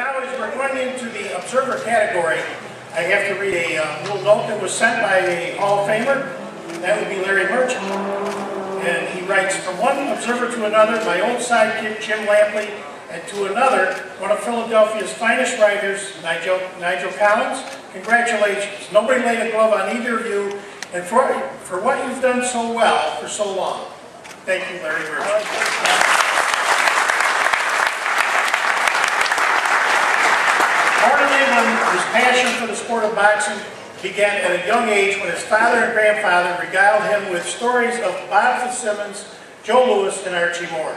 Now, as we're going into the observer category, I have to read a little note that was sent by a Hall of Famer. That would be Larry Merchant. And he writes, from one observer to another, my old sidekick, Jim Lampley, and to another, one of Philadelphia's finest writers, Nigel Collins. Congratulations. Nobody laid a glove on either of you, and for what you've done so well for so long. Thank you, Larry Merchant. Born in England, his passion for the sport of boxing began at a young age when his father and grandfather regaled him with stories of Bob Fitzsimmons, Joe Louis, and Archie Moore.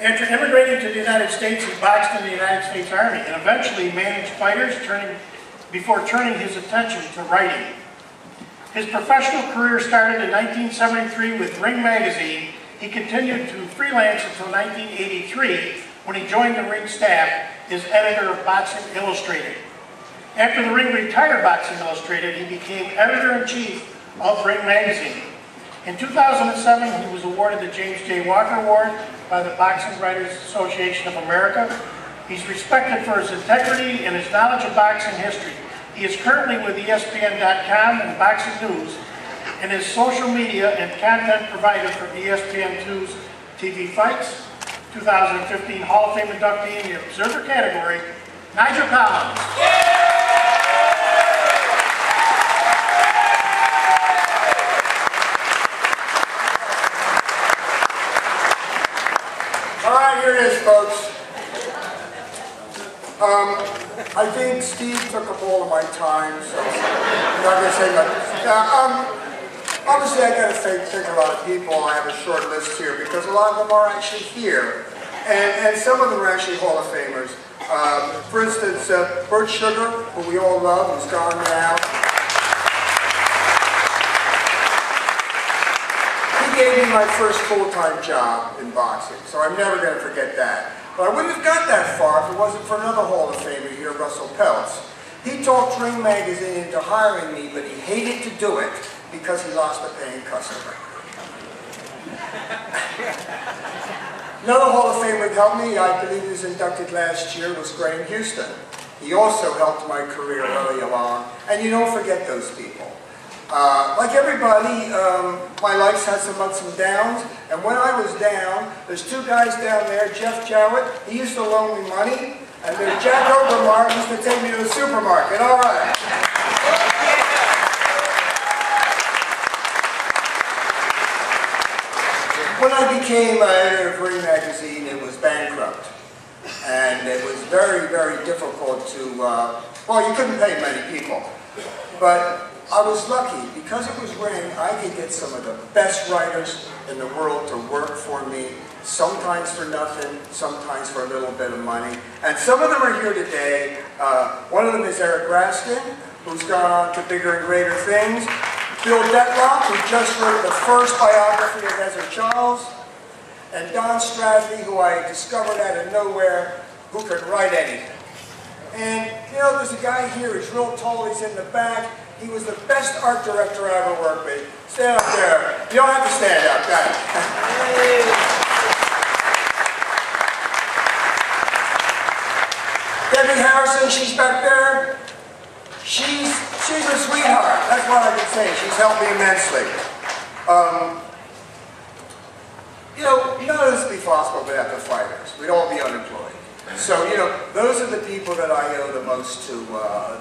After immigrating to the United States, he boxed in the United States Army and eventually managed fighters before turning his attention to writing. His professional career started in 1973 with Ring magazine. He continued to freelance until 1983 when he joined the Ring staff as editor of Boxing Illustrated. After the Ring retired Boxing Illustrated, he became editor-in-chief of Ring magazine. In 2007, he was awarded the James J. Walker Award by the Boxing Writers Association of America. He's respected for his integrity and his knowledge of boxing history. He is currently with ESPN.com and Boxing News, and is social media and content provider for ESPN2's TV Fights. 2015 Hall of Fame inductee in the Observer category, Nigel Collins. All right, here it is, folks. I think Steve took up all of my time, so I'm not going to say much. Obviously, I got to thank a lot of people. I have a short list here because a lot of them are actually here, and some of them are actually Hall of Famers. For instance, Bert Sugar, who we all love, who's gone now. He gave me my first full-time job in boxing, so I'm never going to forget that. But I wouldn't have got that far if it wasn't for another Hall of Famer here, Russell Peltz. He talked Ring magazine into hiring me, but he hated to do it because he lost a paying customer. Another Hall of Famer that helped me, I believe he was inducted last year, was Graham Houston. He also helped my career early along, and you don't forget those people. Like everybody, my life's had some ups and downs, and when I was down, there's two guys down there, Jeff Jowett, he used to loan me money, and there's Jack Obermar, who used to take me to the supermarket. All right. When I became editor of Ring magazine, it was bankrupt. And it was very, very difficult to, well, you couldn't pay many people. But I was lucky. Because it was Ring, I could get some of the best writers in the world to work for me, sometimes for nothing, sometimes for a little bit of money. And some of them are here today. One of them is Eric Raskin, who's gone on to bigger and greater things. Bill Detloff, who just wrote the first biography of Ezra Charles, and Don Stradley, who I discovered out of nowhere, who could write anything. And, you know, there's a guy here, he's real tall, he's in the back. He was the best art director I ever worked with. Stand up there. You don't have to stand up, got it. Debbie Harrison, she's back there. She's a sweetheart, that's what I can say. She's helped me immensely. You know, none of this would be possible without the fighters. We'd all be unemployed. So, you know, those are the people that I owe the most to.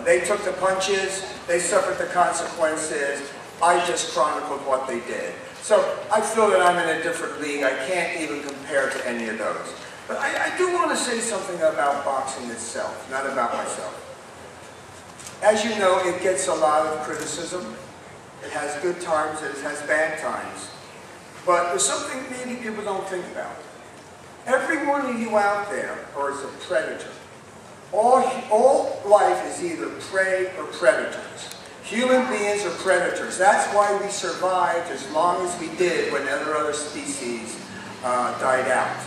They took the punches, they suffered the consequences. I just chronicled what they did. So I feel that I'm in a different league. I can't even compare to any of those. But I do want to say something about boxing itself, not about myself. As you know, it gets a lot of criticism. It has good times, it has bad times. But there's something maybe people don't think about. Every one of you out there is a predator. All life is either prey or predators. Human beings are predators. That's why we survived as long as we did when other species died out.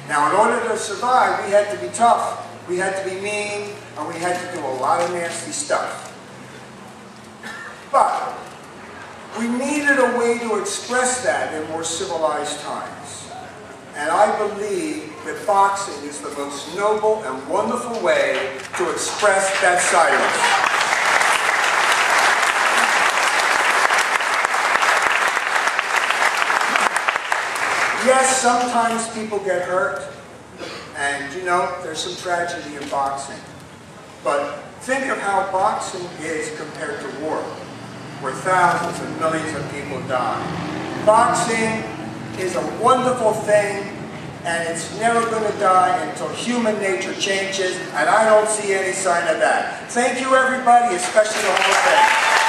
Now, in order to survive, we had to be tough. We had to be mean, and we had to do a lot of nasty stuff. But we needed a way to express that in more civilized times. And I believe that boxing is the most noble and wonderful way to express that side of us. Yes, sometimes people get hurt, and you know, there's some tragedy in boxing. But think of how boxing is compared to war, where thousands and millions of people die. Boxing is a wonderful thing, and it's never going to die until human nature changes, and I don't see any sign of that. Thank you, everybody, especially the whole thing.